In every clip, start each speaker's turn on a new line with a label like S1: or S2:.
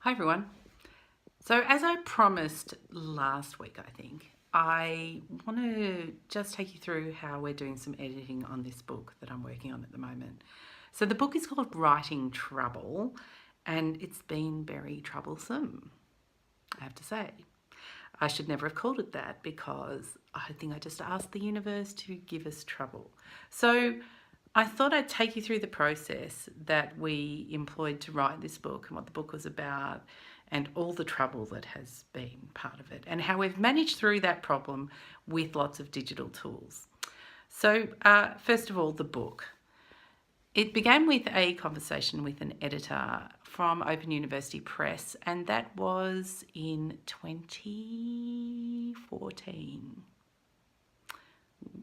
S1: Hi everyone. So as I promised last week, I want to just take you through how we're doing some editing on this book that I'm working on at the moment. So the book is called Writing Trouble, and it's been very troublesome, I have to say. I should never have called it that because I think I just asked the universe to give us trouble. So I thought I'd take you through the process that we employed to write this book and what the book was about and all the trouble that has been part of it and how we've managed through that problem with lots of digital tools. So first of all, the book. It began with a conversation with an editor from Open University Press, and that was in 2014,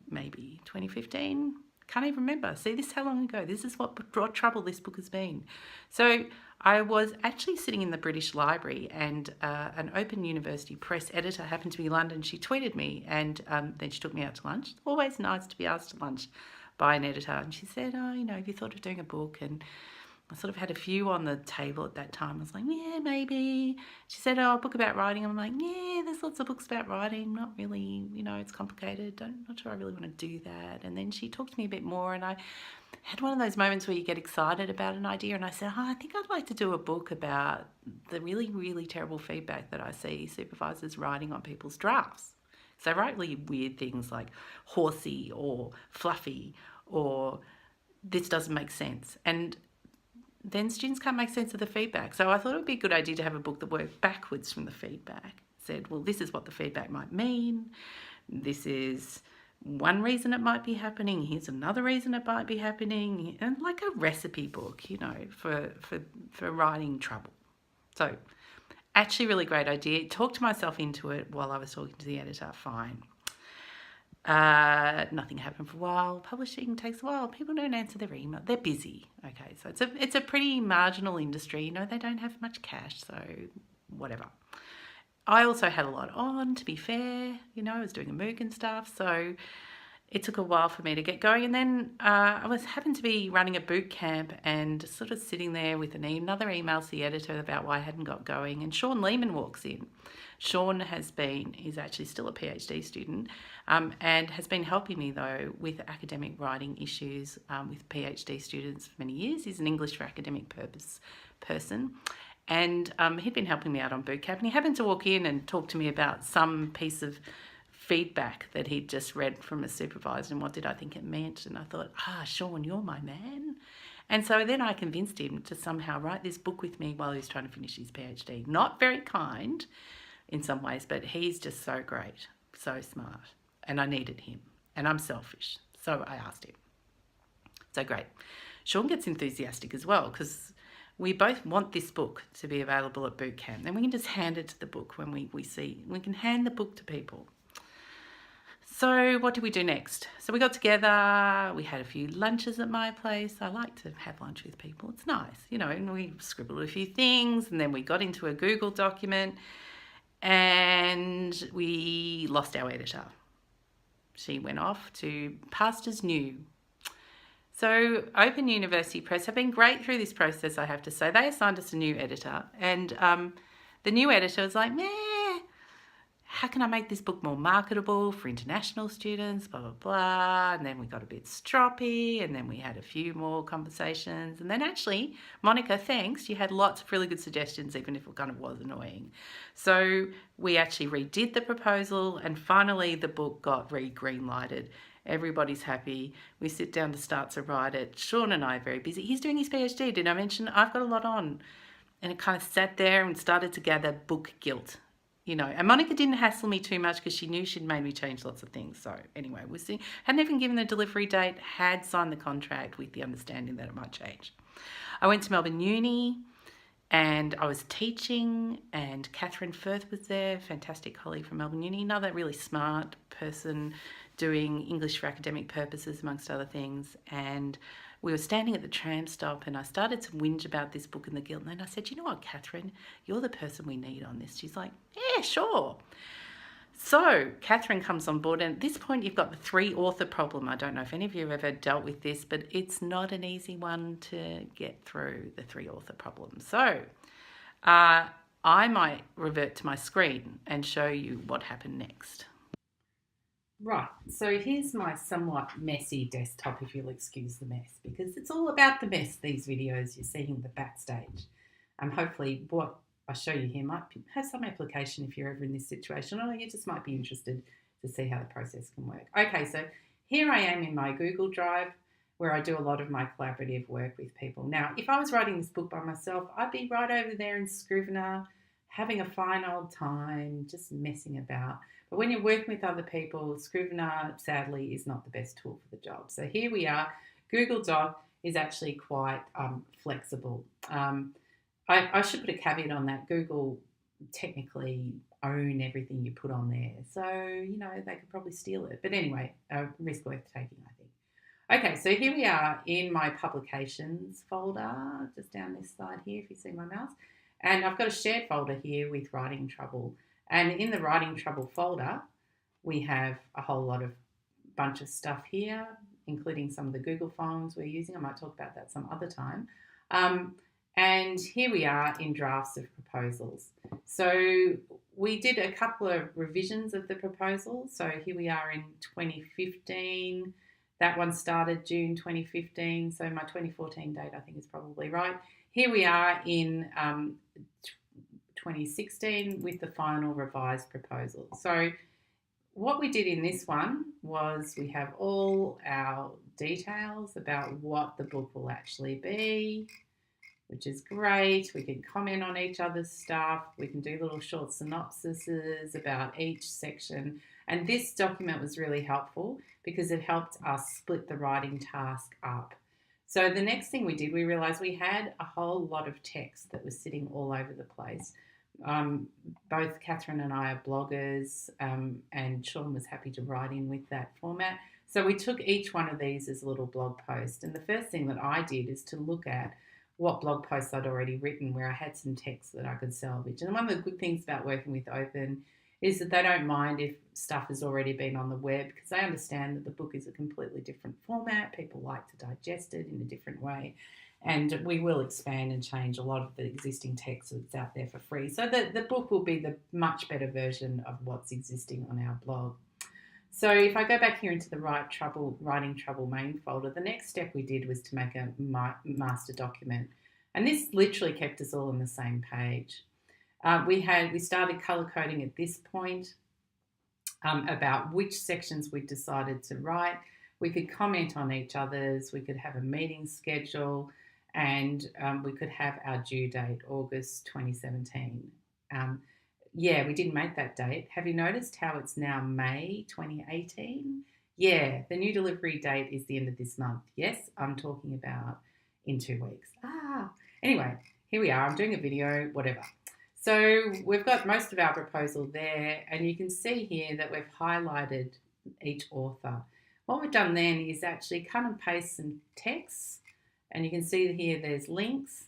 S1: maybe 2015. Can't even remember. See, this is how long ago. This is what trouble this book has been. So I was actually sitting in the British Library, and an Open University Press editor happened to be in London. She tweeted me, and then she took me out to lunch. It's always nice to be asked to lunch by an editor. And she said, have you thought of doing a book? And I sort of had a few on the table at that time. I was like, yeah, maybe. She said, a book about writing. I'm like, yeah, there's lots of books about writing. Not really, it's complicated. Not sure I really want to do that. And then she talked to me a bit more, and I had one of those moments where you get excited about an idea, and I said, I think I'd like to do a book about the really, really terrible feedback that I see supervisors writing on people's drafts. So they write really weird things like horsey or fluffy or this doesn't make sense. And then students can't make sense of the feedback. So I thought it would be a good idea to have a book that worked backwards from the feedback. Said, well, this is what the feedback might mean. This is one reason it might be happening. Here's another reason it might be happening. And like a recipe book, for writing trouble. So actually really great idea. Talked myself into it while I was talking to the editor. Fine. Nothing happened for a while. Publishing takes a while. People don't answer their email. They're busy. Okay, so it's a pretty marginal industry. They don't have much cash, so whatever. I also had a lot on, to be fair. I was doing a MOOC and stuff, so it took a while for me to get going. And then I happened to be running a boot camp and sort of sitting there with another email to the editor about why I hadn't got going. And Sean Lehman walks in. Sean he's actually still a PhD student, and has been helping me though with academic writing issues with PhD students for many years. He's an English for academic purpose person. And he'd been helping me out on boot camp, and he happened to walk in and talk to me about some piece of feedback that he'd just read from a supervisor and what did I think it meant. And I thought, Sean, you're my man. And so then I convinced him to somehow write this book with me while he was trying to finish his PhD. Not very kind in some ways, but he's just so great, so smart. And I needed him, and I'm selfish. So I asked him. So great. Sean gets enthusiastic as well because we both want this book to be available at boot camp. Then we can just hand it to the book when we can hand the book to people. So what did we do next? So we got together, we had a few lunches at my place. I like to have lunch with people. It's nice, and we scribbled a few things, and then we got into a Google document, and we lost our editor. She went off to pastures new. So Open University Press have been great through this process, I have to say. They assigned us a new editor, and the new editor was like, how can I make this book more marketable for international students, blah, blah, blah. And then we got a bit stroppy, and then we had a few more conversations. And then actually, Monica, thanks, you had lots of really good suggestions, even if it kind of was annoying. So we actually redid the proposal, and finally the book got green-lighted. Everybody's happy. We sit down to start to write it. Sean and I are very busy. He's doing his PhD. Did I mention I've got a lot on? And it kind of sat there and started to gather book guilt. And Monica didn't hassle me too much because she knew she'd made me change lots of things. So anyway, hadn't even given a delivery date, had signed the contract with the understanding that it might change. I went to Melbourne Uni and I was teaching, and Catherine Firth was there, fantastic colleague from Melbourne Uni, another really smart person doing English for academic purposes, amongst other things. And we were standing at the tram stop, and I started to whinge about this book and the guilt. And then I said, you know what, Catherine, you're the person we need on this. She's like, yeah, sure. So Catherine comes on board, and at this point you've got the three author problem. I don't know if any of you have ever dealt with this, but it's not an easy one to get through, the three author problem. So I might revert to my screen and show you what happened next. Right, so here's my somewhat messy desktop, if you'll excuse the mess, because it's all about the mess, these videos. You're seeing the backstage. Hopefully what I show you here might have some application if you're ever in this situation, or you just might be interested to see how the process can work. Okay, so here I am in my Google Drive, where I do a lot of my collaborative work with people. Now, if I was writing this book by myself, I'd be right over there in Scrivener, having a fine old time, just messing about. But when you're working with other people, Scrivener, sadly, is not the best tool for the job. So here we are. Google Doc is actually quite flexible. I should put a caveat on that. Google technically own everything you put on there. So, they could probably steal it. But anyway, a risk worth taking, I think. Okay, so here we are in my publications folder, just down this side here, if you see my mouse. And I've got a shared folder here with Writing Trouble. And in the Writing Trouble folder, we have a whole lot of bunch of stuff here, including some of the Google forms we're using. I might talk about that some other time. And here we are in drafts of proposals. So we did a couple of revisions of the proposal. So here we are in 2015. That one started June 2015. So my 2014 date, I think, is probably right. Here we are in 2016 with the final revised proposal. So what we did in this one was we have all our details about what the book will actually be, which is great. We can comment on each other's stuff. We can do little short synopsises about each section. And this document was really helpful because it helped us split the writing task up. So the next thing we did, we realised we had a whole lot of text that was sitting all over the place. Both Catherine and I are bloggers, and Sean was happy to write in with that format. So we took each one of these as a little blog post. And the first thing that I did is to look at what blog posts I'd already written where I had some text that I could salvage. And one of the good things about working with Open is that they don't mind if stuff has already been on the web, because they understand that the book is a completely different format. People like to digest it in a different way. And we will expand and change a lot of the existing text that's out there for free. So the book will be the much better version of what's existing on our blog. So if I go back here into the Writing Trouble main folder, the next step we did was to make a master document. And this literally kept us all on the same page. We started colour coding at this point about which sections we decided to write. We could comment on each other's, we could have a meeting schedule, and we could have our due date, August 2017. Yeah, we didn't make that date. Have you noticed how it's now May 2018? Yeah, the new delivery date is the end of this month. Yes, I'm talking about in 2 weeks. Anyway, here we are. I'm doing a video, whatever. So we've got most of our proposal there, and you can see here that we've highlighted each author. What we've done then is actually cut and paste some text, and you can see here there's links,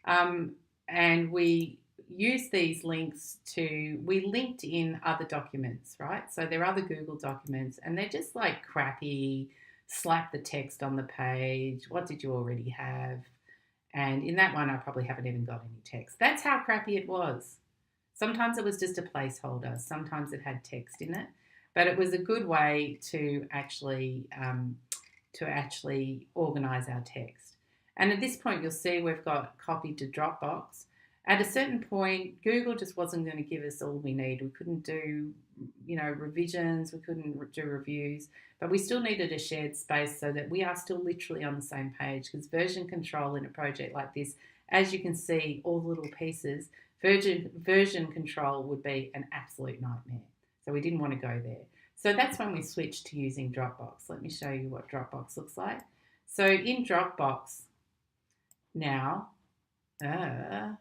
S1: and we use these links we linked in other documents, right? So there are other Google documents, and they're just like crappy, slap the text on the page, what did you already have? And in that one, I probably haven't even got any text. That's how crappy it was. Sometimes it was just a placeholder. Sometimes it had text in it. But it was a good way to actually organise our text. And at this point, you'll see we've got copied to Dropbox. At a certain point, Google just wasn't going to give us all we need. We couldn't do, revisions. We couldn't do reviews. But we still needed a shared space so that we are still literally on the same page, because version control in a project like this, as you can see, all the little pieces, version control would be an absolute nightmare. So we didn't want to go there. So that's when we switched to using Dropbox. Let me show you what Dropbox looks like. So in Dropbox now, sorry,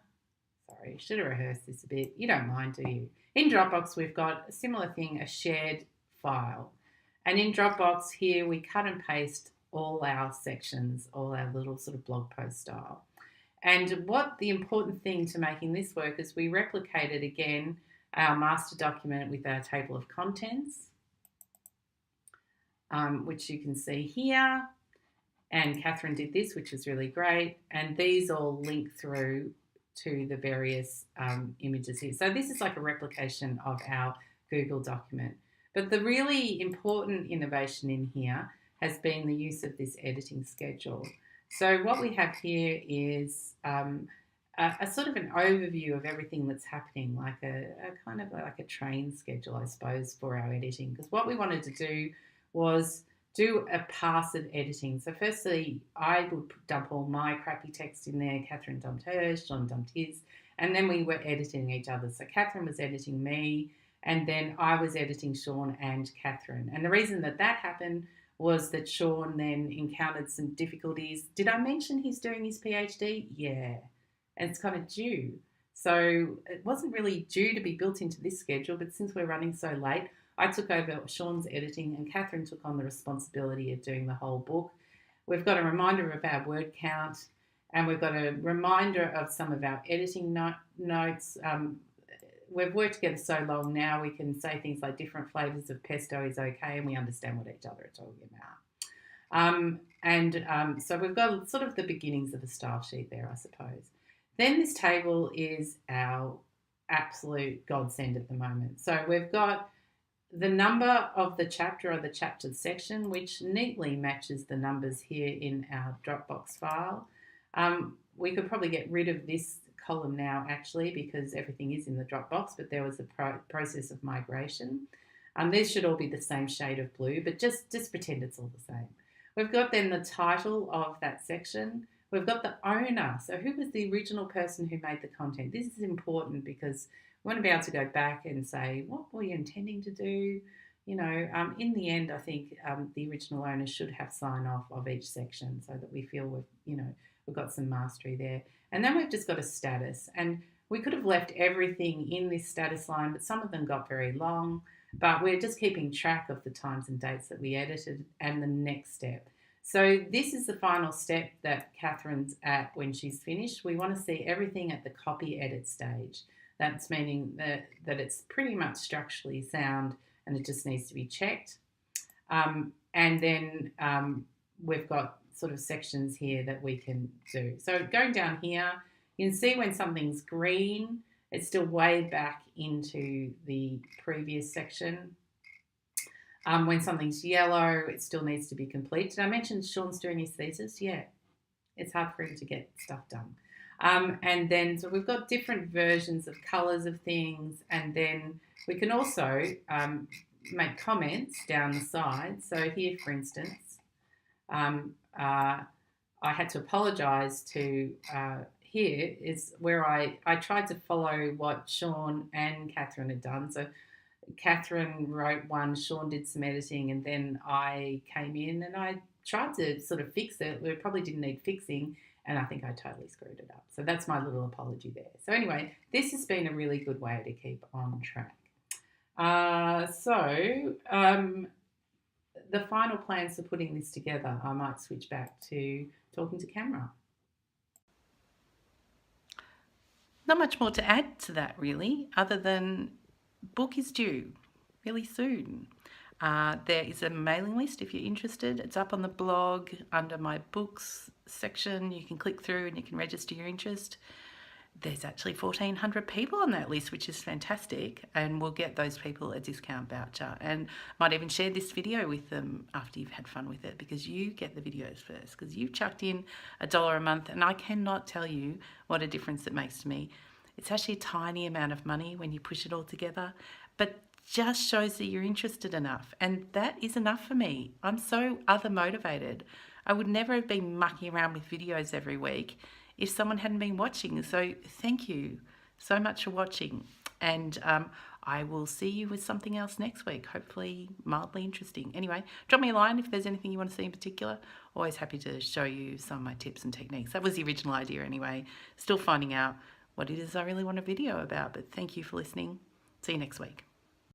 S1: should have rehearsed this a bit. You don't mind, do you? In Dropbox, we've got a similar thing, a shared file. And in Dropbox here, we cut and paste all our sections, all our little sort of blog post style. And what the important thing to making this work is we replicated again our master document with our table of contents, which you can see here. And Catherine did this, which is really great. And these all link through to the various images here. So this is like a replication of our Google document. But the really important innovation in here has been the use of this editing schedule. So what we have here is a sort of an overview of everything that's happening, like a kind of like a train schedule, I suppose, for our editing. Because what we wanted to do was do a pass of editing. So firstly, I would dump all my crappy text in there. Catherine dumped hers, Sean dumped his, and then we were editing each other. So Catherine was editing me, and then I was editing Sean and Catherine. And the reason that that happened was that Sean then encountered some difficulties. Did I mention he's doing his PhD? Yeah. And it's kind of due. So it wasn't really due to be built into this schedule, but since we're running so late, I took over Sean's editing and Catherine took on the responsibility of doing the whole book. We've got a reminder of our word count, and we've got a reminder of some of our editing notes. We've worked together so long now, we can say things like different flavours of pesto is okay, and we understand what each other are talking about. So we've got sort of the beginnings of a style sheet there, I suppose. Then this table is our absolute godsend at the moment. So we've got the number of the chapter or the chapter section, which neatly matches the numbers here in our Dropbox file. We could probably get rid of this column now, actually, because everything is in the Dropbox, but there was a process of migration. These should all be the same shade of blue, but just pretend it's all the same. We've got then the title of that section. We've got the owner. So who was the original person who made the content? This is important because we want to be able to go back and say, what were you intending to do? You know, in the end, I think the original owner should have sign off of each section so that we feel we've got some mastery there. And then we've just got a status. And we could have left everything in this status line, but some of them got very long. But we're just keeping track of the times and dates that we edited and the next step. So this is the final step that Catherine's at when she's finished. We want to see everything at the copy edit stage. That's meaning that it's pretty much structurally sound and it just needs to be checked. And then we've got sort of sections here that we can do. So going down here, you can see when something's green, it's still way back into the previous section. When something's yellow, it still needs to be complete. Did I mention Sean's doing his thesis? Yeah, it's hard for him to get stuff done. And then, so we've got different versions of colours of things, and then we can also make comments down the side. So here, for instance, I had to apologise to, here is where I tried to follow what Sean and Catherine had done. So Catherine wrote one, Sean did some editing, and then I came in and I tried to sort of fix it. We probably didn't need fixing, and I think I totally screwed it up. So that's my little apology there. So anyway, this has been a really good way to keep on track. The final plans for putting this together, I might switch back to talking to camera. Not much more to add to that, really, other than book is due really soon. There is a mailing list if you're interested. It's up on the blog under my books section. You can click through and you can register your interest. There's actually 1,400 people on that list, which is fantastic, and we'll get those people a discount voucher, and might even share this video with them after you've had fun with it, because you get the videos first, because you've chucked in $1 a month, and I cannot tell you what a difference it makes to me. It's actually a tiny amount of money when you push it all together, but just shows that you're interested enough, and that is enough for me. I'm so other motivated. I would never have been mucking around with videos every week if someone hadn't been watching. So thank you so much for watching, and I will see you with something else next week, hopefully mildly interesting. Anyway, drop me a line if there's anything you want to see in particular. Always happy to show you some of my tips and techniques. That was the original idea anyway. Still finding out what it is I really want a video about, but thank you for listening. See you next week.